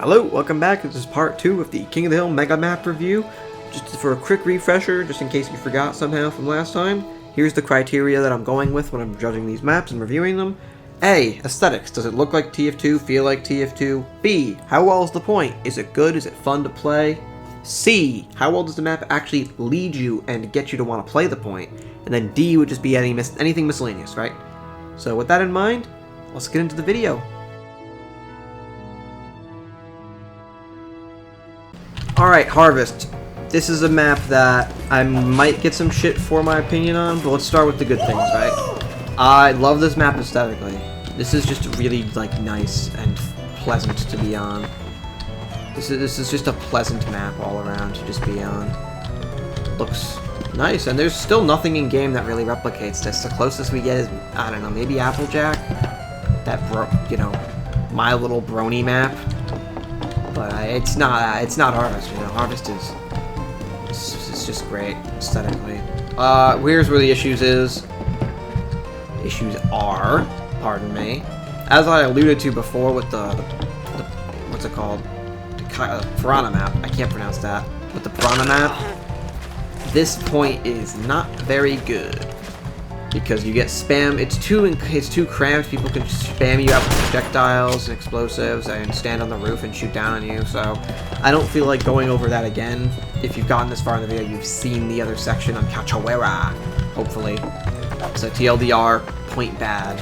Hello, welcome back. This is part 2 of the King of the Hill Mega Map review. Just for a quick refresher, just in case you forgot somehow from last time, here's the criteria that I'm going with when I'm judging these maps and reviewing them. A. Aesthetics. Does it look like TF2, feel like TF2? B. How well is the point? Is it good? Is it fun to play? C. How well does the map actually lead you and get you to want to play the point? And then D would just be anything miscellaneous, right? So with that in mind, let's get into the video. Alright, Harvest. This is a map that I might get some shit for my opinion on, but let's start with the good things, right? I love this map aesthetically. This is just really, nice and pleasant to be on. This is just a pleasant map all around to just be on. Looks nice, and there's still nothing in game that really replicates this. The closest we get is, I don't know, maybe Applejack? That, My Little Brony map. But it's not Harvest, you know. Harvest is it's just great aesthetically. Here's where the issues are, pardon me. As I alluded to before with the what's it called? The Piranha map. I can't pronounce that. With the Piranha map, this point is not very good. Because you get spam, it's too cramped, people can spam you out with projectiles and explosives and stand on the roof and shoot down on you, so I don't feel like going over that again. If you've gotten this far in the video, you've seen the other section on Cachoeira, hopefully. So TLDR, point bad.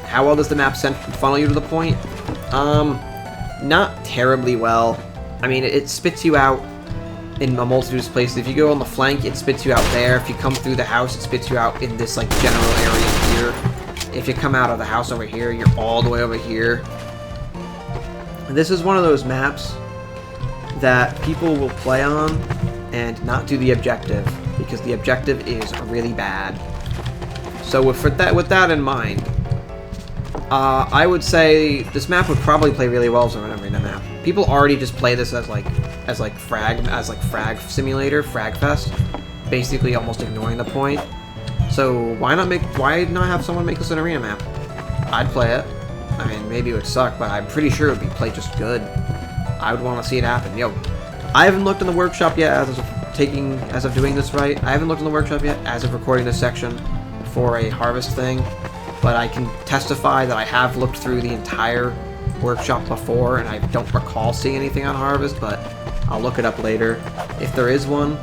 How well does the map funnel you to the point? Not terribly well. I mean, it spits you out in a multitude of places. If you go on the flank, it spits you out there. If you come through the house, it spits you out in this general area here. If you come out of the house over here, you're all the way over here. And this is one of those maps that people will play on and not do the objective, because the objective is really bad. So with that in mind, I would say this map would probably play really well as an arena map. People already just play this as frag simulator, frag fest, basically almost ignoring the point. So why not have someone make this an arena map? I'd play it. I mean, maybe it would suck, but I'm pretty sure it would be played just good. I would want to see it happen. Yo, I haven't looked in the workshop yet as of doing this right. I haven't looked in the workshop yet as of recording this section for a Harvest thing, but I can testify that I have looked through the entire workshop before, and I don't recall seeing anything on Harvest, but I'll look it up later. If there is one,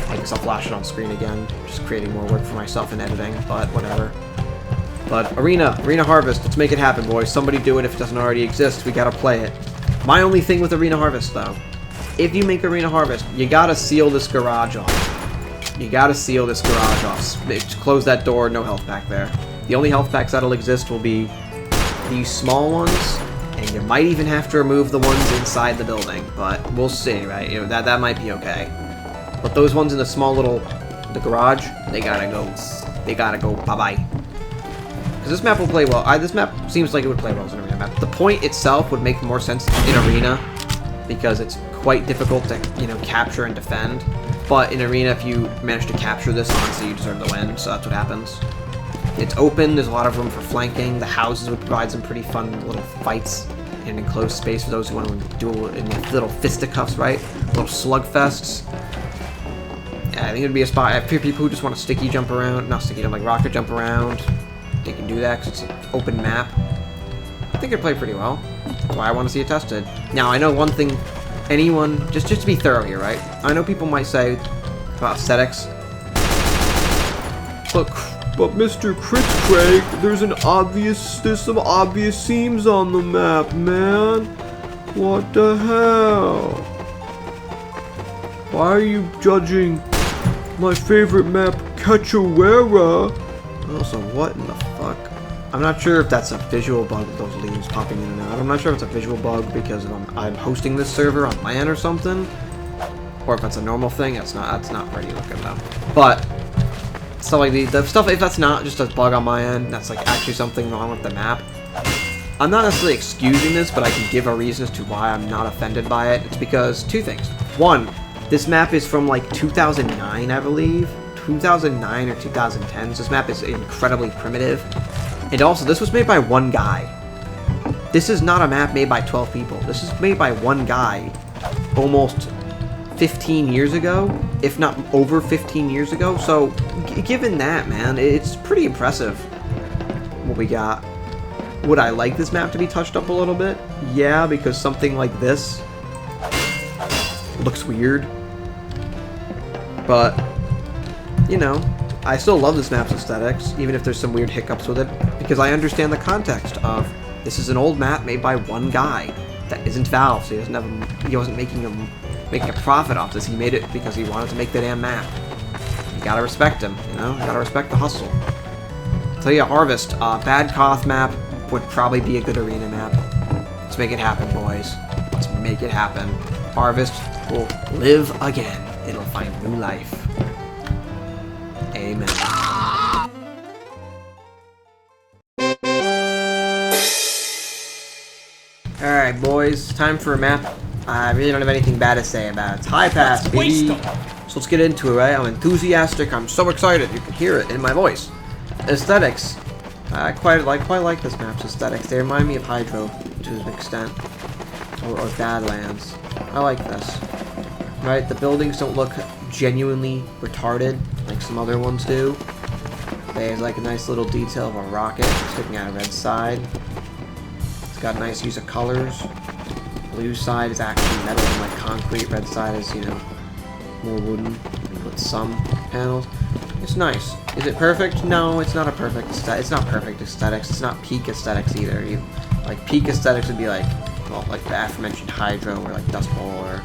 I guess I'll flash it on screen again, just creating more work for myself in editing, but whatever. But Arena Harvest, let's make it happen, boys. Somebody do it if it doesn't already exist. We gotta play it. My only thing with Arena Harvest, though, if you make Arena Harvest, you gotta seal this garage off. You gotta seal this garage off. Close that door, no health pack there. The only health packs that'll exist will be these small ones, and you might even have to remove the ones inside the building, but we'll see, right? You know, that might be okay. But those ones in the garage, they gotta go bye-bye. Because this map will play well. This map seems like it would play well as an arena map. The point itself would make more sense in arena, because it's quite difficult to, capture and defend. But in arena, if you manage to capture this, honestly, you deserve the win, so that's what happens. It's open, there's a lot of room for flanking, the houses would provide some pretty fun little fights in an enclosed space for those who want to do it in little fisticuffs, right? Little slugfests. Yeah, I think it would be a spot. I have people who just want to sticky jump around, not sticky jump, like rocket jump around. They can do that because it's an open map. I think it'd play pretty well. That's why I want to see it tested. Now, I know one thing, just to be thorough here, right? I know people might say about aesthetics. But Mr. Kritzcraig, there's some obvious seams on the map, man. What the hell? Why are you judging my favorite map, Cachoeira? Also, what in the fuck? I'm not sure if that's a visual bug with those leaves popping in and out. I'm not sure if it's a visual bug because I'm hosting this server on LAN or something, or if that's a normal thing. That's not pretty looking though. But stuff like the stuff, if that's not just a bug on my end, that's actually something wrong with the map. I'm not necessarily excusing this, but I can give a reason as to why I'm not offended by it. It's because two things. One, this map is from 2009, I believe. 2009 or 2010. So this map is incredibly primitive. And also, this was made by one guy. This is not a map made by 12 people. This is made by one guy almost 15 years ago, if not over 15 years ago. So, given that, man, it's pretty impressive what we got. Would I like this map to be touched up a little bit? Yeah, because something like this looks weird. But, you know, I still love this map's aesthetics, even if there's some weird hiccups with it, because I understand the context of this is an old map made by one guy that isn't Valve, so he wasn't making a profit off this. He made it because he wanted to make the damn map. You gotta respect him, you know? You gotta respect the hustle. So yeah, Harvest, bad KOTH map would probably be a good arena map. Let's make it happen, boys. Let's make it happen. Harvest will live again. It'll find new life. Amen. Alright, boys. Time for a map I really don't have anything bad to say about it. It's high pass, baby. So let's get into it, right? I'm enthusiastic. I'm so excited. You can hear it in my voice. Aesthetics. I quite like this map's aesthetics. They remind me of Hydro to an extent. Or Badlands. I like this. Right? The buildings don't look genuinely retarded like some other ones do. There's like a nice little detail of a rocket sticking out of red side. It's got a nice use of colors. Blue side is actually metal and like concrete. Red side is, you know, more wooden with some panels. It's nice. Is it perfect? No, it's not a perfect aesthetic. It's not perfect aesthetics. It's not peak aesthetics either. Like peak aesthetics would be like, well, like the aforementioned Hydro or like Dust Bowl or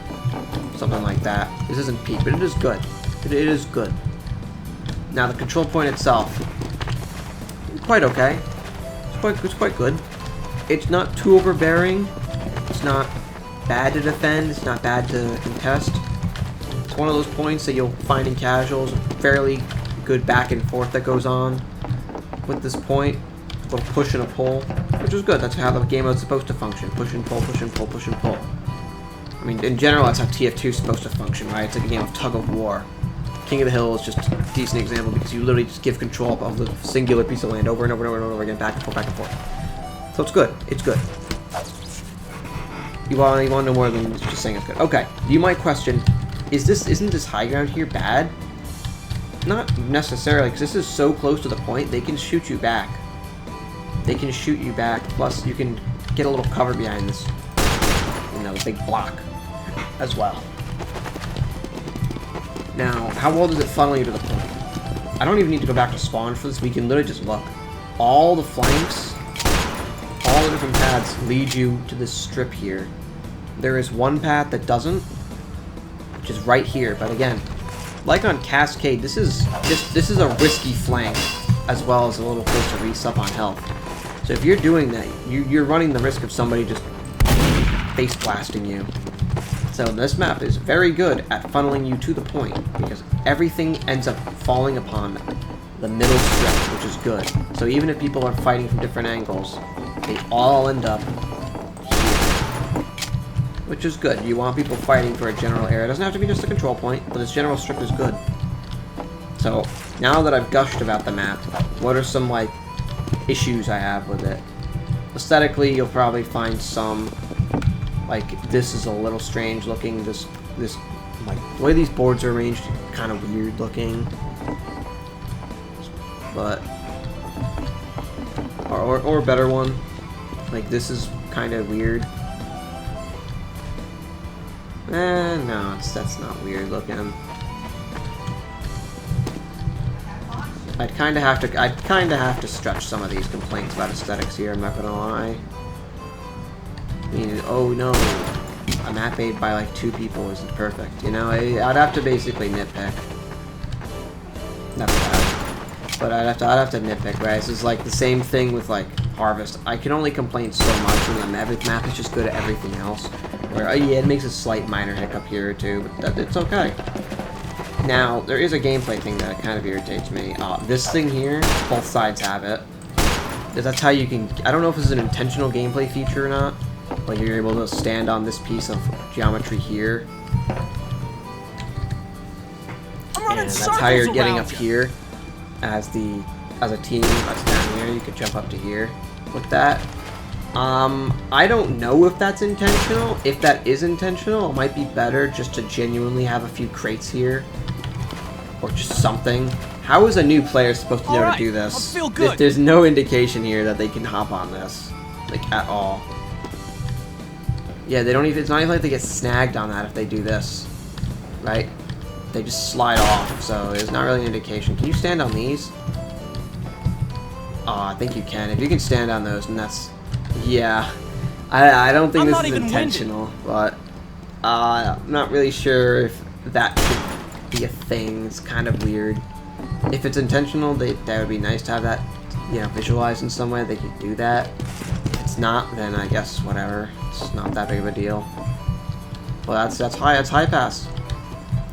something like that. This isn't peak, but it is good. It is good. Now the control point itself, quite okay. It's quite good. It's not too overbearing. It's not bad to defend. It's not bad to contest. It's one of those points that you'll find in casuals. Fairly good back and forth that goes on with this point. A little push and a pull, which is good. That's how the game mode's supposed to function. Push and pull, push and pull, push and pull. I mean, in general, that's how TF2 is supposed to function, right? It's like a game of tug of war. King of the Hill is just a decent example because you literally just give control of the singular piece of land over and over and over and over again, back and forth, back and forth. So it's good. It's good. You want to know more than just saying it's good. Okay. You might question, isn't this high ground here bad? Not necessarily, because this is so close to the point, they can shoot you back. They can shoot you back, plus you can get a little cover behind this, you know, big block as well. Now, how well does it funnel you to the point? I don't even need to go back to spawn for this. We can literally just look. All the flanks, all the different paths lead you to this strip here. There is one path that doesn't, which is right here. But again, like on Cascade, this is a risky flank as well as a little close to resup on health. So if you're doing that, you're running the risk of somebody just face blasting you. So this map is very good at funneling you to the point because everything ends up falling upon the middle strip, which is good. So even if people are fighting from different angles, they all end up here, which is good. You want people fighting for a general area. It doesn't have to be just a control point, but this general strip is good. So now that I've gushed about the map, what are some like issues I have with it? Aesthetically, you'll probably find some. Like, this is a little strange looking, this, like, the way these boards are arranged, kind of weird looking. But, or a better one, like, this is kind of weird. No, that's not weird looking. I'd kind of have to stretch some of these complaints about aesthetics here, I'm not gonna lie. I mean, oh no, a map made by like 2 people isn't perfect, you know? I'd have to basically nitpick. Not bad, but I'd have to nitpick, right? This is like the same thing with like Harvest. I can only complain so much when the map is just good at everything else. Where, oh yeah, it makes a slight minor hiccup here or two, but it's okay. Now, there is a gameplay thing that kind of irritates me. This thing here, both sides have it. That's how you can, I don't know if this is an intentional gameplay feature or not. Like you're able to stand on this piece of geometry here. And that's how you're getting up here as a team that's down here. You could jump up to here with that. I don't know if that's intentional. If that is intentional, it might be better just to genuinely have a few crates here. Or just something. How is a new player supposed to know to do this? There's no indication here that they can hop on this. Like, at all. Yeah, they don't even, it's not even like they get snagged on that if they do this. Right? They just slide off, so there's not really an indication. Can you stand on these? Oh, I think you can. If you can stand on those, then that's... Yeah. I don't think this is intentional, but... I'm not really sure if that should be a thing. It's kind of weird. If it's intentional, that would be nice to have that, you know, visualized in some way. They could do that. If it's not, then I guess whatever. It's not that big of a deal. Well, that's high pass.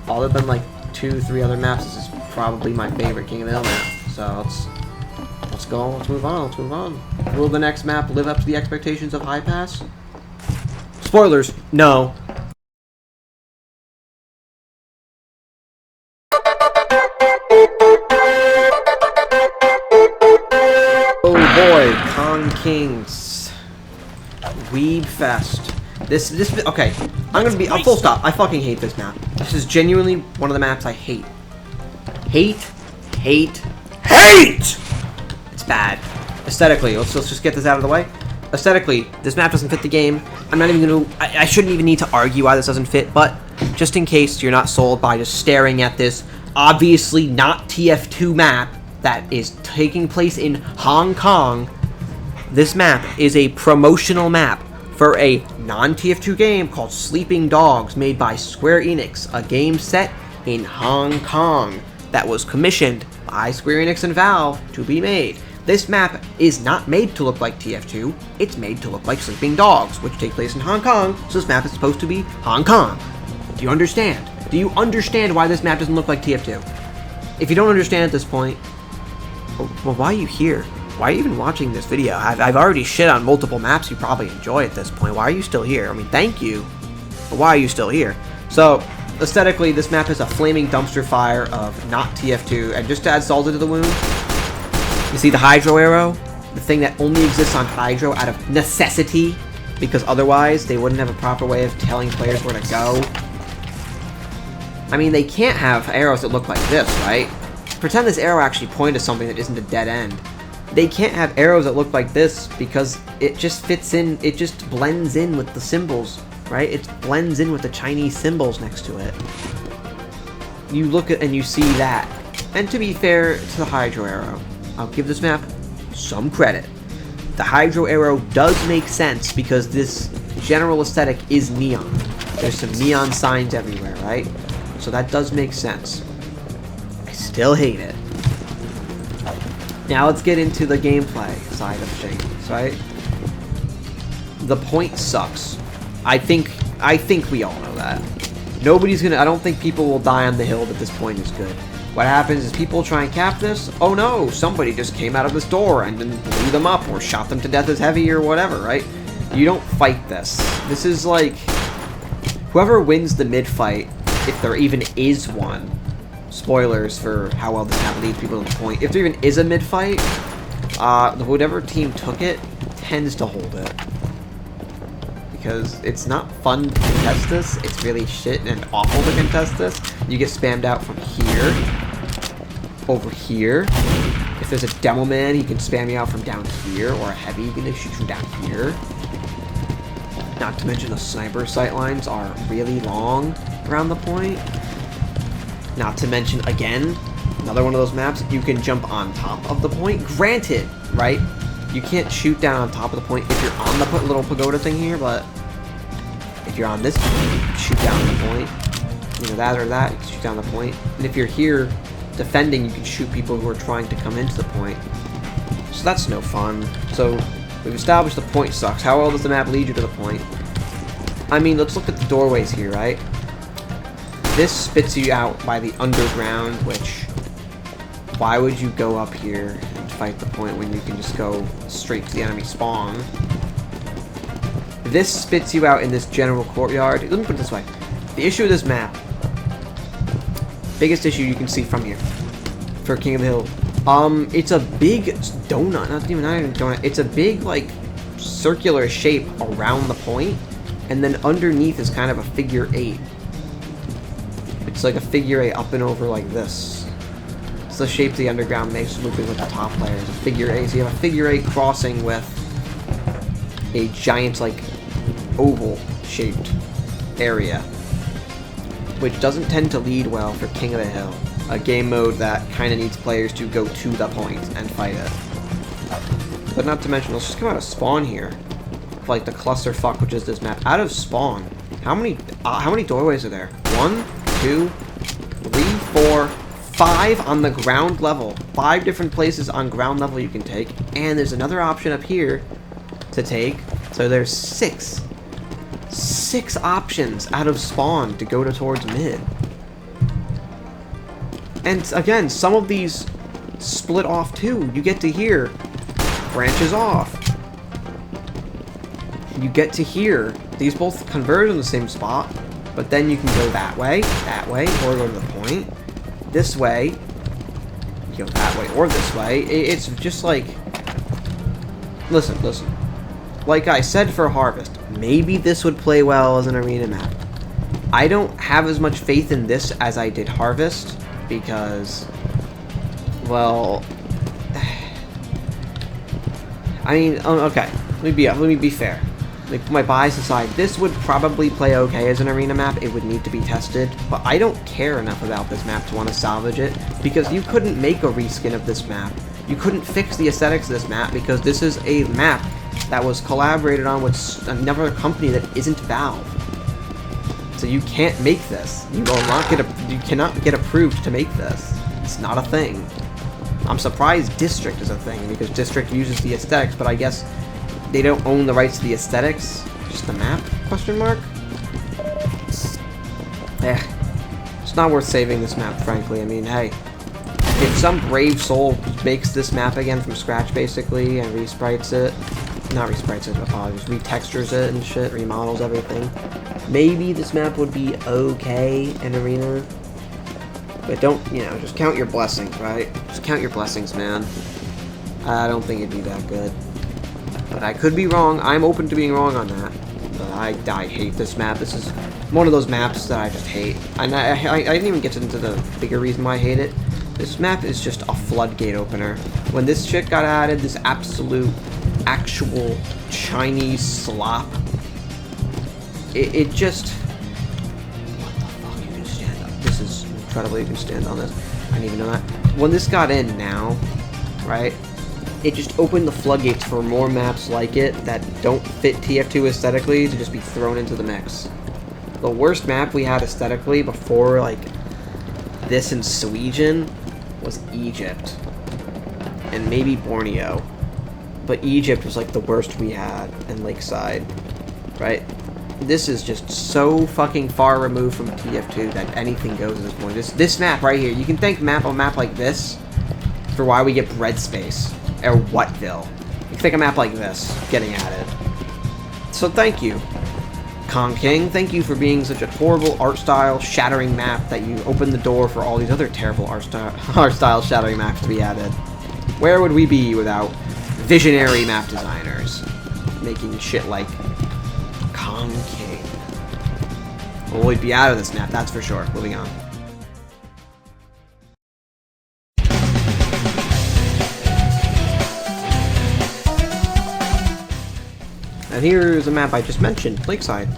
Other than like 2-3 other maps, this is probably my favorite King of the Hill map. So let's go. Let's move on. Will the next map live up to the expectations of high pass? Spoilers. No. Oh boy, Kong Kings, Weeb Fest. This okay. I'm gonna be full stop. I fucking hate this map. This is genuinely one of the maps I hate. Hate. It's bad. Aesthetically, let's just get this out of the way. Aesthetically, this map doesn't fit the game. I'm not even gonna. I shouldn't even need to argue why this doesn't fit. But just in case you're not sold by just staring at this obviously not TF2 map that is taking place in Hong Kong, this map is a promotional map for a non-TF2 game called Sleeping Dogs, made by Square Enix, a game set in Hong Kong that was commissioned by Square Enix and Valve to be made. This map is not made to look like TF2, it's made to look like Sleeping Dogs, which take place in Hong Kong, so this map is supposed to be Hong Kong. Do you understand? Do you understand why this map doesn't look like TF2? If you don't understand at this point, well, why are you here? Why are you even watching this video? I've already shit on multiple maps you probably enjoy at this point. Why are you still here? I mean, thank you, but why are you still here? So, aesthetically, this map is a flaming dumpster fire of not TF2, and just to add salt into the wound, you see the Hydro Arrow? The thing that only exists on Hydro out of necessity, because otherwise they wouldn't have a proper way of telling players where to go. I mean, they can't have arrows that look like this, right? Pretend this arrow actually pointed to something that isn't a dead end. They can't have arrows that look like this because it just fits in, it just blends in with the symbols, right? It blends in with the Chinese symbols next to it. You look at and you see that. And to be fair to the Hydro Arrow, I'll give this map some credit. The Hydro Arrow does make sense because this general aesthetic is neon. There's some neon signs everywhere, right? So that does make sense. I still hate it. Now let's get into the gameplay side of things, right? The point sucks. I think we all know that. Nobody's gonna, I don't think people will die on the hill that this point is good. What happens is people try and cap this. Oh no, somebody just came out of this door and then blew them up or shot them to death as heavy or whatever, right? You don't fight this. This is like, whoever wins the mid-fight, if there even is one, spoilers for how well this map leads people to the point. If there even is a mid-fight, whatever team took it tends to hold it. Because it's not fun to contest this, it's really shit and awful to contest this. You get spammed out from here, over here. If there's a demo man, he can spam you out from down here, or a heavy, he can shoot from down here. Not to mention the sniper sight lines are really long around the point. Not to mention, again, another one of those maps, you can jump on top of the point. Granted, right? You can't shoot down on top of the point if you're on the little pagoda thing here, but if you're on this point, you can shoot down the point. Either that or that, you can shoot down the point. And if you're here defending, you can shoot people who are trying to come into the point. So that's no fun. So we've established the point sucks. How well does the map lead you to the point? I mean, let's look at the doorways here, right? This spits you out by the underground, which, why would you go up here and fight the point when you can just go straight to the enemy spawn? This spits you out in this general courtyard. Let me put it this way. The issue with this map, biggest issue you can see from here, for King of the Hill, it's a big donut, not even donut, it's a big, like, circular shape around the point, and then underneath is kind of a figure 8. It's like a figure 8 up and over like this. It's the shape the underground makes looping with the top layer. It's a figure 8. So you have a figure 8 crossing with a giant, like, oval-shaped area, which doesn't tend to lead well for King of the Hill, a game mode that kind of needs players to go to the point and fight it. But not to mention, let's just come out of spawn here, for, like, the clusterfuck, which is this map. Out of spawn, how many doorways are there? 1, 2, 3, 4, 5 on the ground level. 5 different places on ground level you can take, and there's another option up here to take, so there's 6 options out of spawn to go towards mid. And again, some of these split off too. You get to here, branches off. You get to here, these both converge in the same spot, but then you can go that way, or go to the point. This way, you go that way, or this way. It's just like, listen. Like I said for Harvest, maybe this would play well as an arena map. I don't have as much faith in this as I did Harvest, because, well, I mean, okay, let me be fair. Like, put my bias aside, this would probably play okay as an arena map. It would need to be tested, but I don't care enough about this map to want to salvage it, because you couldn't make a reskin of this map. You couldn't fix the aesthetics of this map, because this is a map that was collaborated on with another company that isn't Valve. So you can't make this. You cannot get approved to make this. It's not a thing. I'm surprised District is a thing, because District uses the aesthetics, but I guess they don't own the rights to the aesthetics. Just the map? Question mark? It's not worth saving this map, frankly. I mean, hey, if some brave soul makes this map again from scratch, basically, and resprites it, not resprites it, apologies, retextures it and shit, remodels everything, maybe this map would be okay in arena. But don't, just count your blessings, right? Just count your blessings, man. I don't think it'd be that good. But I could be wrong. I'm open to being wrong on that. But I hate this map. This is one of those maps that I just hate. And I didn't even get into the bigger reason why I hate it. This map is just a floodgate opener. When this shit got added, this absolute, actual Chinese slop, it just... What the fuck? You can stand up. This is incredible. You can stand on this. I didn't even know that. When this got in now, right, it just opened the floodgates for more maps like it that don't fit TF2 aesthetically to just be thrown into the mix. The worst map we had aesthetically before, like, this in Sweden was Egypt. And maybe Borneo. But Egypt was, like, the worst we had in Lakeside. Right? This is just so fucking far removed from TF2 that anything goes at this point. This map right here, you can thank a map like this for why we get Bread Space. Or Whatville. You can think a map like this getting added. So thank you, Kong King. Thank you for being such a horrible art style shattering map that you opened the door for all these other terrible art style shattering maps to be added. Where would we be without visionary map designers making shit like Kong King? Well, we'd be out of this map, that's for sure. Moving on. And here's a map I just mentioned, Lakeside.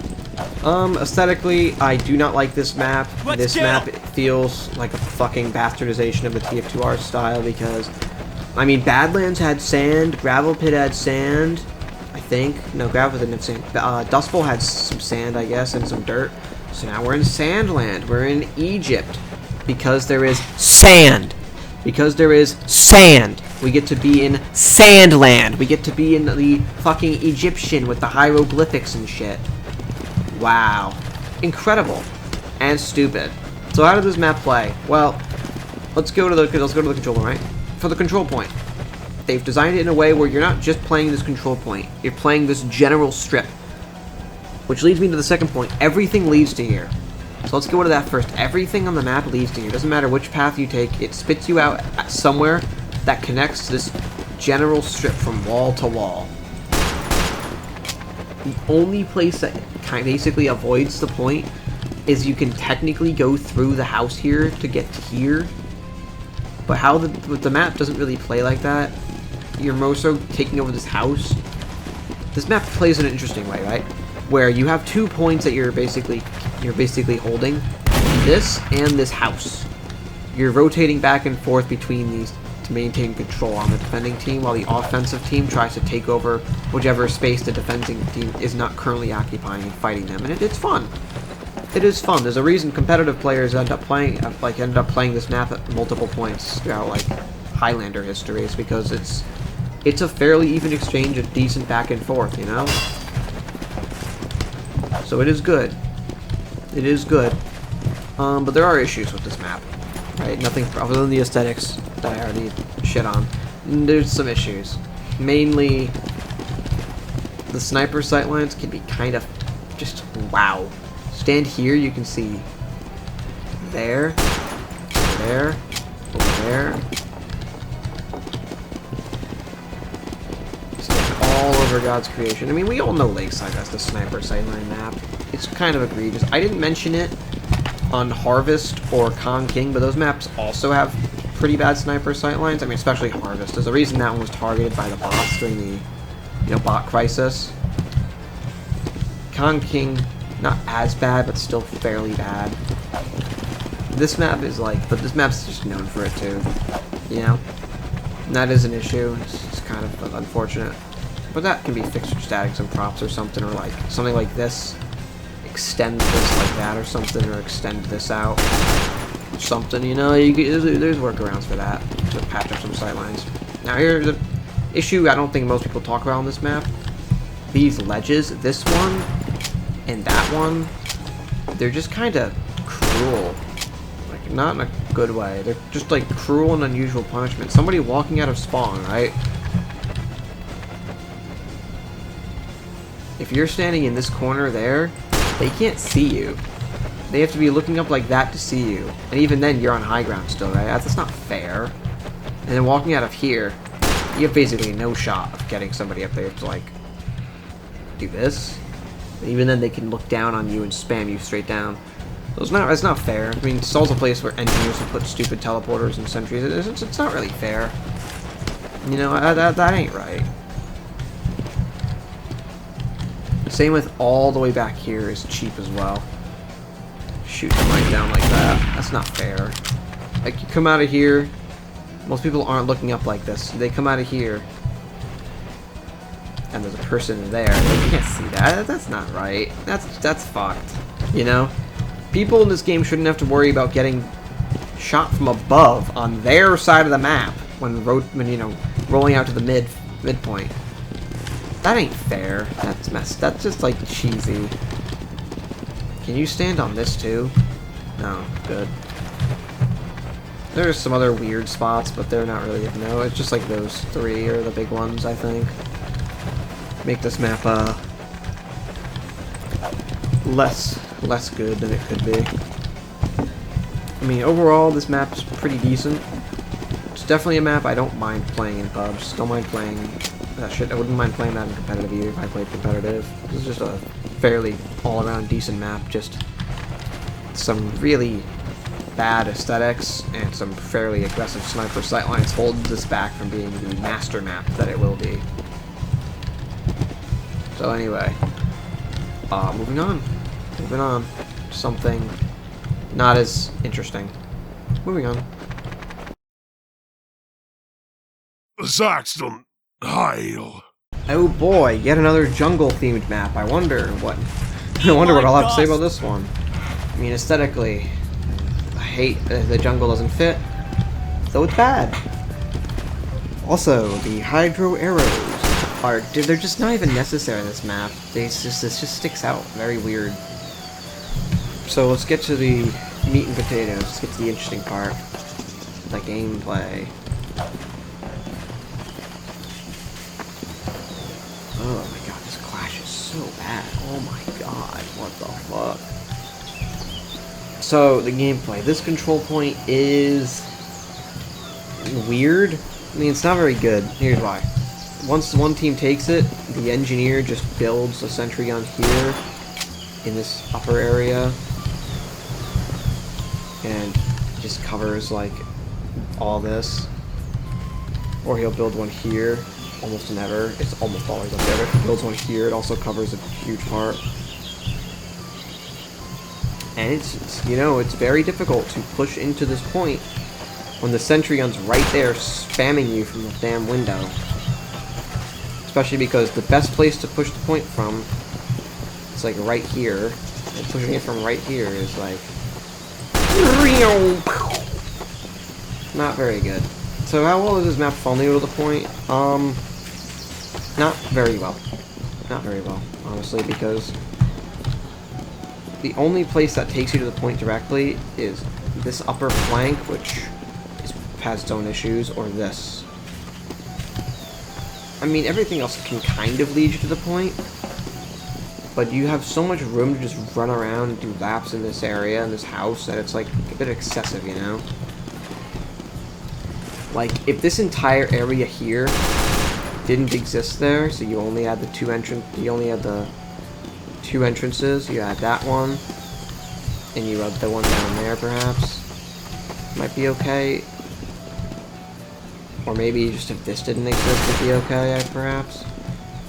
Aesthetically, I do not like this map. This map feels like a fucking bastardization of the TF2 art style because, I mean, Badlands had sand, Gravel Pit had sand, I think. No, Gravel Pit didn't have sand. Dust Bowl had some sand, I guess, and some dirt. So now we're in Sandland. We're in Egypt. Because there is sand. Because there is sand. We get to be in Sandland. We get to be in the fucking Egyptian with the hieroglyphics and shit. Wow. Incredible. And stupid. So how does this map play? Well, let's go to the controller, right? For the control point. They've designed it in a way where you're not just playing this control point. You're playing this general strip. Which leads me to the second point. Everything leads to here. So let's go to that first. Everything on the map leads to here. Doesn't matter which path you take. It spits you out somewhere that connects to this general strip from wall to wall. The only place that kind of basically avoids the point is you can technically go through the house here to get to here. But how the map doesn't really play like that. You're more so taking over this house. This map plays in an interesting way, right? Where you have 2 points that you're basically holding. This and this house. You're rotating back and forth between these to maintain control on the defending team, while the offensive team tries to take over whichever space the defending team is not currently occupying and fighting them. And it's fun. It is fun. There's a reason competitive players end up playing this map at multiple points throughout like Highlander history. It's because it's a fairly even exchange of decent back and forth, you know? So it is good. It is good. But there are issues with this map. Right? Nothing other than the aesthetics that I already shit on. And there's some issues. Mainly, the sniper sightlines can be kind of just wow. Stand here, you can see there, there, over there. Stand all over God's creation. I mean, we all know Lakeside has the sniper sightline map. It's kind of egregious. I didn't mention it on Harvest or Kong King, but those maps also have pretty bad sniper sightlines. I mean, especially Harvest. There's a reason that one was targeted by the bots during the bot crisis. Kong King, not as bad, but still fairly bad. This map is like, but this map's just known for it too, you know? And that is an issue. It's kind of unfortunate. But that can be fixed with just adding some props or something, or like something like this. Extend this like that or something, or extend this out. Something, you know, there's workarounds for that to patch up some sightlines. Now here's the issue I don't think most people talk about on this map. These ledges, this one and that one, they're just kind of cruel. Like, not in a good way. They're just like cruel and unusual punishment. Somebody walking out of spawn, right? If you're standing in this corner there, they can't see you. They have to be looking up like that to see you. And even then, you're on high ground still, right? That's not fair. And then walking out of here, you have basically no shot of getting somebody up there to, like, do this. And even then, they can look down on you and spam you straight down. So it's not fair. I mean, it's also a place where engineers will put stupid teleporters and sentries. It's not really fair. You know, that ain't right. Same with all the way back here is cheap as well. Shoot them right down like that. That's not fair. Like, you come out of here. Most people aren't looking up like this. They come out of here. And there's a person there. They can't see that. That's not right. That's fucked. You know? People in this game shouldn't have to worry about getting shot from above on their side of the map when you know, rolling out to the midpoint. That ain't fair. That's messed. That's just like cheesy. Can you stand on this too? No. Good. There's some other weird spots, but they're not really. No, it's just like those 3 are the big ones, I think. Make this map less good than it could be. I mean, overall, this map's pretty decent. It's definitely a map I don't mind playing in pubs. Don't mind playing that shit. I wouldn't mind playing that in competitive either if I played competitive. It's just a fairly all-around decent map. Just some really bad aesthetics and some fairly aggressive sniper sightlines hold this back from being the master map that it will be. So anyway, moving on. Something not as interesting. Moving on. Saxton, Heil. Oh boy, yet another jungle-themed map. I wonder what I'll have to say about this one. I mean, aesthetically, I hate the jungle doesn't fit, though it's bad. Also, the hydro arrows they're just not even necessary in this map. This just sticks out. Very weird. So let's get to the meat and potatoes. Let's get to the interesting part. The gameplay. Oh my god, this clash is so bad. Oh my god, what the fuck? So, the gameplay. This control point is weird. I mean, it's not very good. Here's why. once one team takes it, the engineer just builds a sentry gun here in this upper area and just covers like all this. Or he'll build one here, almost never. It's almost always up there. If he builds one here, it also covers a huge part. And it's you know, it's very difficult to push into this point when the sentry gun's right there spamming you from the damn window. Especially because the best place to push the point from is like right here. And pushing it from right here is like not very good. So how well is this map funnel to the point? Not very well. Not very well, honestly, because the only place that takes you to the point directly is this upper flank, which has its own issues, or this. I mean, everything else can kind of lead you to the point, but you have so much room to just run around and do laps in this area, in this house, that it's like a bit excessive, you know? Like, if this entire area here didn't exist there, so you only had the two entrances, you had that one, and you had the one down there, perhaps, might be okay. Or maybe just if this didn't exist, it'd be okay, perhaps.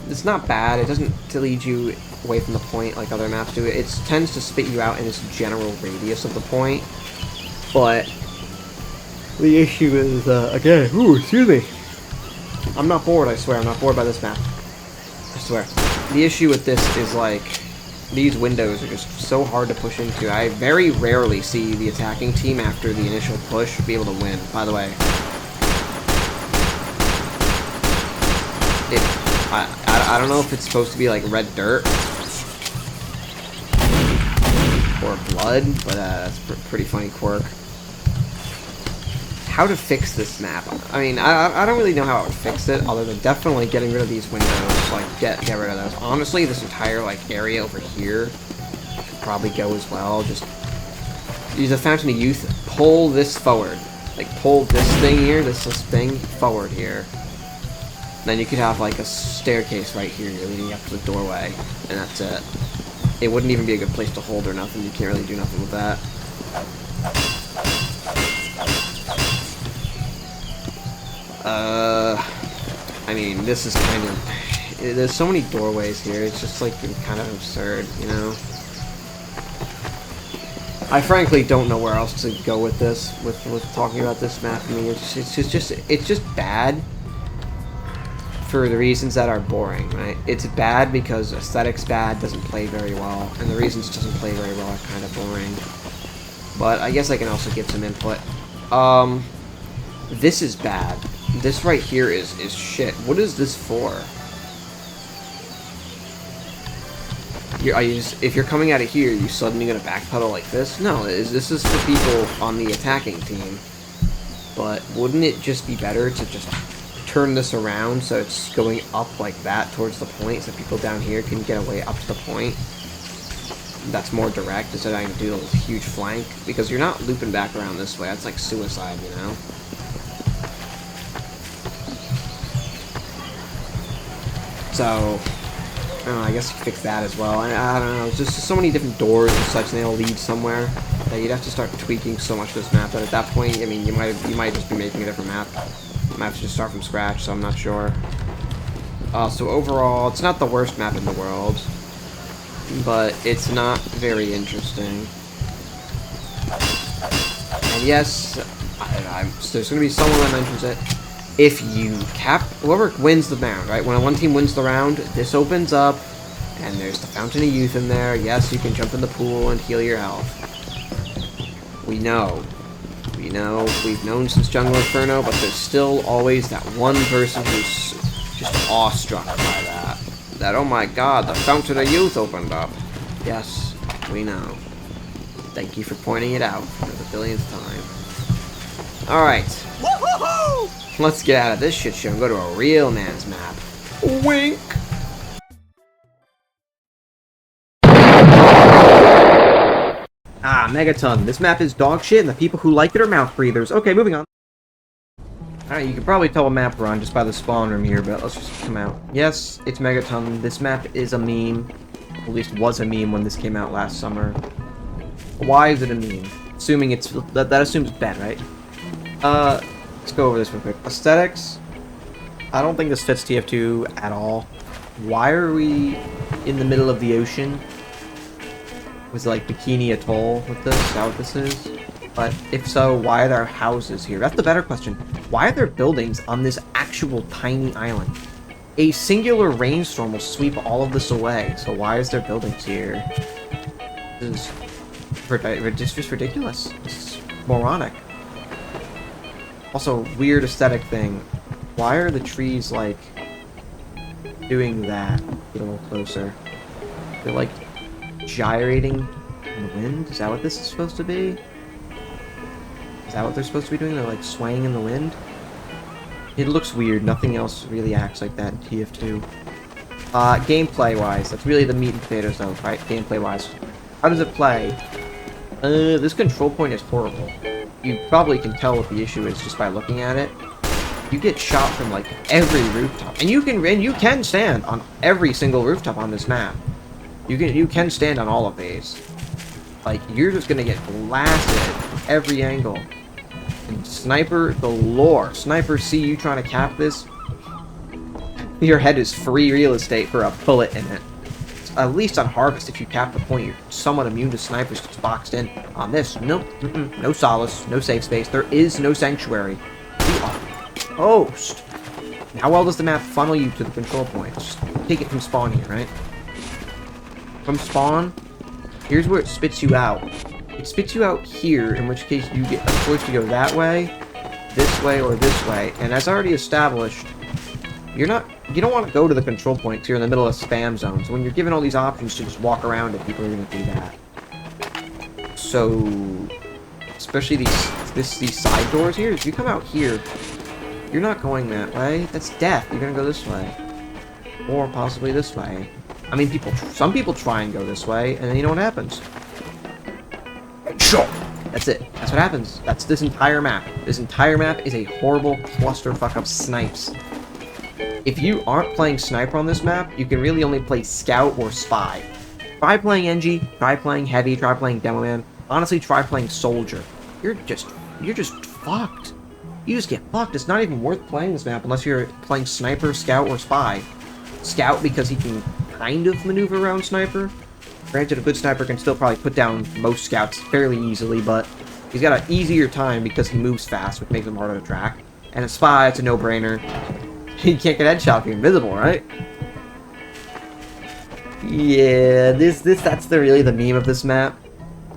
It's not bad. It doesn't lead you away from the point like other maps do. It tends to spit you out in this general radius of the point, but the issue is, again, ooh, excuse me. I'm not bored, I swear. I'm not bored by this map. I swear. The issue with this is, like, these windows are just so hard to push into. I very rarely see the attacking team after the initial push be able to win, by the way. I don't know if it's supposed to be, like, red dirt or blood, but that's a pretty funny quirk. How to fix this map? I mean, I don't really know how I would fix it, other than definitely getting rid of these windows. Like, get rid of those. Honestly, this entire, like, area over here should probably go as well. Just use a Fountain of Youth. Pull this forward. Like, pull this thing here, this thing forward here. Then you could have, like, a staircase right here leading up to the doorway, and that's it. It wouldn't even be a good place to hold or nothing. You can't really do nothing with that. I mean, this is kind of... There's so many doorways here, it's just, like, kind of absurd, you know? I frankly don't know where else to go with this, with talking about this map. I mean, it's just bad for the reasons that are boring, right? It's bad because aesthetics bad, doesn't play very well, and the reasons it doesn't play very well are kind of boring. But I guess I can also give some input. This is bad. This right here is shit. What is this for? If you're coming out of here, you suddenly gonna backpedal like this? No, this is for people on the attacking team. But wouldn't it just be better to just turn this around so it's going up like that towards the point, so people down here can get away up to the point? That's more direct instead of having to do a huge flank, because you're not looping back around this way. That's like suicide, you know? So, I don't know, I guess you could fix that as well. I don't know, there's just so many different doors and such, and they all lead somewhere, that you'd have to start tweaking so much of this map that at that point, I mean, you might just be making a different map. You might have to just start from scratch, so I'm not sure. So overall, it's not the worst map in the world, but it's not very interesting. And yes, there's going to be someone that mentions it. If you whoever wins the round, right? When one team wins the round, this opens up, and there's the Fountain of Youth in there. Yes, you can jump in the pool and heal your health. We know. We've known since Jungle Inferno, but there's still always that one person who's just awestruck by that. That, oh my god, the Fountain of Youth opened up. Yes, we know. Thank you for pointing it out for the billionth time. Alright. Let's get out of this shit show and go to a real man's map. Wink! Ah, Megaton. This map is dog shit, and the people who like it are mouth breathers. Okay, moving on. Alright, you can probably tell a map we're on just by the spawn room here, but let's just come out. Yes, it's Megaton. This map is a meme. At least was a meme when this came out last summer. Why is it a meme? Assuming it's... That assumes Ben, right? Let's go over this real quick. Aesthetics. I don't think this fits TF2 at all. Why are we in the middle of the ocean? Was it like Bikini Atoll with this? Is that what this is? But if so, why are there houses here? That's the better question. Why are there buildings on this actual tiny island? A singular rainstorm will sweep all of this away, so why is there buildings here? This is just ridiculous. This is moronic. Also, weird aesthetic thing. Why are the trees, like, doing that? Get a little closer. They're, like, gyrating in the wind? Is that what this is supposed to be? Is that what they're supposed to be doing? They're, like, swaying in the wind? It looks weird. Nothing else really acts like that in TF2. Gameplay-wise, that's really the meat and potatoes, though, right? Gameplay-wise. How does it play? This control point is horrible. You probably can tell what the issue is just by looking at it. You get shot from, like, every rooftop. And you can stand on every single rooftop on this map. You can stand on all of these. Like, you're just gonna get blasted from every angle. And sniper galore. Snipers see you trying to cap this. Your head is free real estate for a bullet in it. At least on Harvest, if you cap the point, you're somewhat immune to snipers just boxed in. On this, nope. No solace, no safe space. There is no sanctuary. You are toast. How well does the map funnel you to the control point? Just take it from spawn here, right? From spawn, here's where it spits you out. It spits you out here, in which case you get a choice to go that way, or this way. And as already established, you don't want to go to the control point because you're in the middle of spam zones. When you're given all these options to just walk around it, people are going to do that. So, especially these side doors here, if you come out here, you're not going that way. That's death. You're going to go this way. Or possibly this way. I mean, some people try and go this way, and then you know what happens. Sure. That's it. That's what happens. That's this entire map. This entire map is a horrible clusterfuck of snipes. If you aren't playing Sniper on this map, you can really only play Scout or Spy. Try playing NG, try playing Heavy, try playing Demoman. Honestly, try playing Soldier. You're just fucked. You just get fucked. It's not even worth playing this map unless you're playing Sniper, Scout, or Spy. Scout because he can kind of maneuver around Sniper. Granted, a good Sniper can still probably put down most Scouts fairly easily, but he's got an easier time because he moves fast, which makes him harder to track. And a Spy, it's a no-brainer. You can't get headshot if you're invisible, right? Yeah, that's really the meme of this map.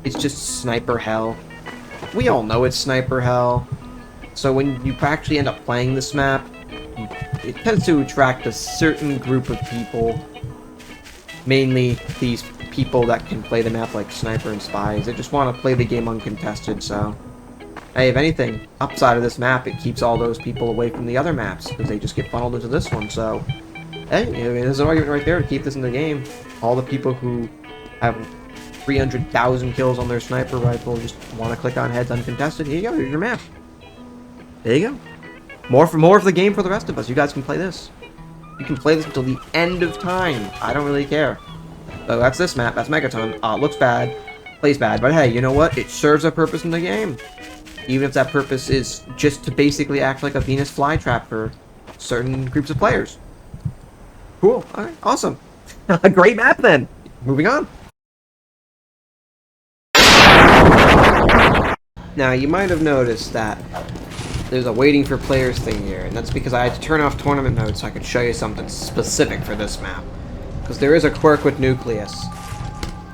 It's just sniper hell. We all know it's sniper hell. So when you actually end up playing this map, it tends to attract a certain group of people. Mainly these people that can play the map like Sniper and Spies. They just want to play the game uncontested, so... Hey, if anything, upside of this map, it keeps all those people away from the other maps, because they just get funneled into this one, so... Hey, I mean, there's an argument right there to keep this in the game. All the people who have 300,000 kills on their sniper rifle just want to click on heads uncontested. Here you go, here's your map. There you go. More for the game for the rest of us. You guys can play this. You can play this until the end of time. I don't really care. So that's this map, that's Megaton. It looks bad, plays bad, but hey, you know what? It serves a purpose in the game. Even if that purpose is just to basically act like a Venus flytrap for certain groups of players. Cool. Alright, awesome. A great map then. Moving on. Now, you might have noticed that there's a waiting for players thing here, and that's because I had to turn off tournament mode so I could show you something specific for this map. Because there is a quirk with Nucleus.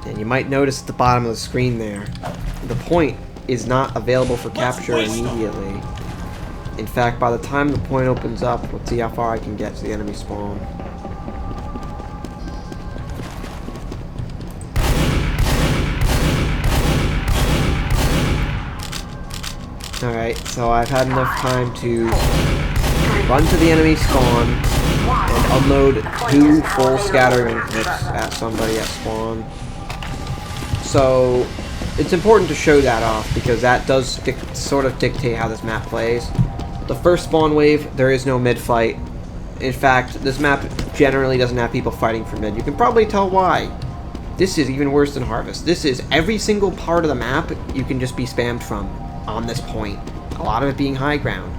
And you might notice at the bottom of the screen there, the point is not available for capture immediately. In fact, by the time the point opens up, let's see how far I can get to the enemy spawn. Alright, so I've had enough time to run to the enemy spawn and unload 2 full scattering clips at somebody at spawn. So, it's important to show that off because that does sort of dictate how this map plays. The first spawn wave, there is no mid-fight. In fact, this map generally doesn't have people fighting for mid. You can probably tell why. This is even worse than Harvest. This is every single part of the map you can just be spammed from on this point. A lot of it being high ground.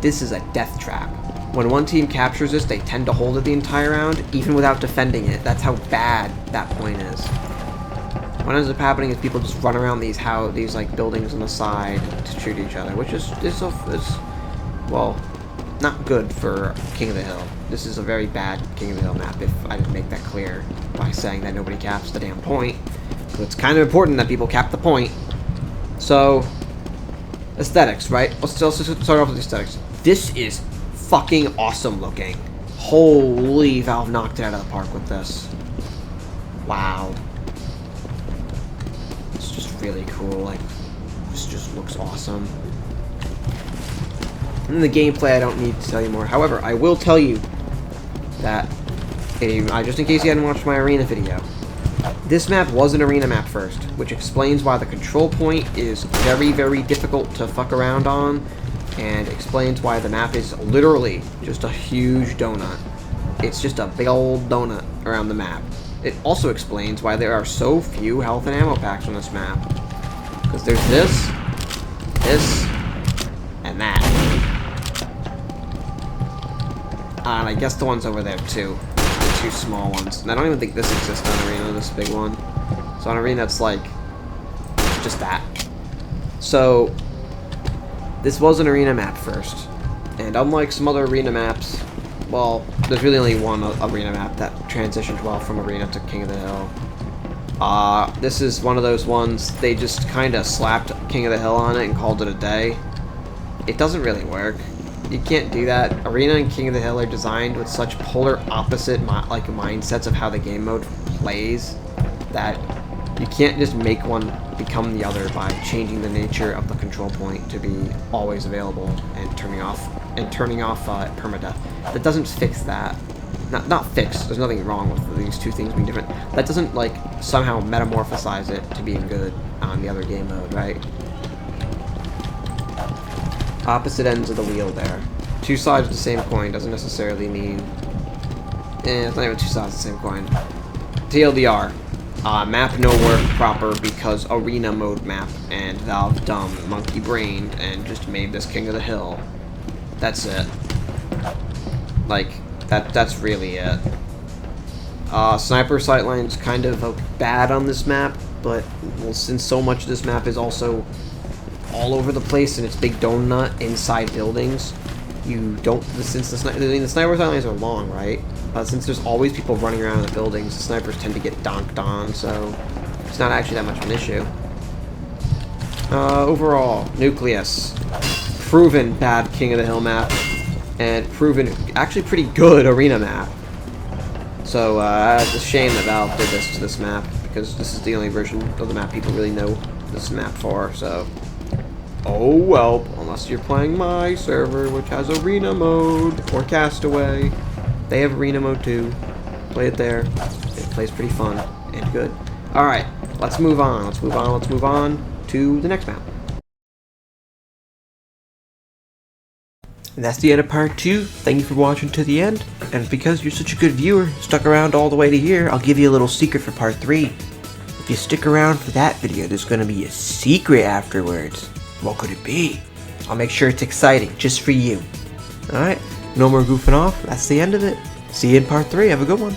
This is a death trap. When one team captures this, they tend to hold it the entire round, even without defending it. That's how bad that point is. What ends up happening is people just run around these like buildings on the side to shoot each other, which is well, not good for King of the Hill. This is a very bad King of the Hill map, if I didn't make that clear by saying that nobody caps the damn point. So it's kind of important that people cap the point. So, aesthetics, right? Let's start off with the aesthetics. This is fucking awesome looking. Holy, Valve knocked it out of the park with this. Wow. It's just really cool. Like, this just looks awesome. In the gameplay, I don't need to tell you more. However, I will tell you that, just in case you hadn't watched my arena video, this map was an arena map first, which explains why the control point is very, very difficult to fuck around on, and explains why the map is literally just a huge donut. It's just a big old donut around the map. It also explains why there are so few health and ammo packs on this map. Because there's this, and that. And I guess the ones over there too. The two small ones. And I don't even think this exists on Arena, this big one. So on Arena it's like, just that. So, this was an arena map first, and unlike some other arena maps, well, there's really only one arena map that transitioned well from arena to King of the Hill. This is one of those ones, they just kind of slapped King of the Hill on it and called it a day. It doesn't really work. You can't do that. Arena and King of the Hill are designed with such polar opposite mindsets of how the game mode plays that you can't just make one become the other by changing the nature of the control point to be always available and turning off permadeath. That doesn't fix that. Not fix. There's nothing wrong with these two things being different. That doesn't like somehow metamorphosize it to being good on the other game mode, right? Opposite ends of the wheel there. Two sides of the same coin doesn't necessarily mean. It's not even two sides of the same coin. TLDR. Map no work proper because arena mode map and Valve dumb monkey brained and just made this King of the Hill. That's it. Like, that's really it. Sniper sightline's kind of bad on this map, but well, since so much of this map is also all over the place and it's big donut inside buildings, you don't, since the sniper sightlines are long, right? Since there's always people running around in the buildings, the snipers tend to get donked on, so it's not actually that much of an issue. Overall, Nucleus. Proven bad King of the Hill map, and proven actually pretty good arena map. So, it's a shame that Valve did this to this map, because this is the only version of the map people really know this map for, so. Oh well, unless you're playing my server, which has arena mode, or Castaway. They have arena mode too. Play it there. It plays pretty fun and good. Alright, let's move on. Let's move on to the next map. And that's the end of part 2. Thank you for watching to the end. And because you're such a good viewer, stuck around all the way to here, I'll give you a little secret for part 3. If you stick around for that video, there's going to be a secret afterwards. What could it be? I'll make sure it's exciting, just for you. Alright, no more goofing off. That's the end of it. See you in part 3. Have a good one.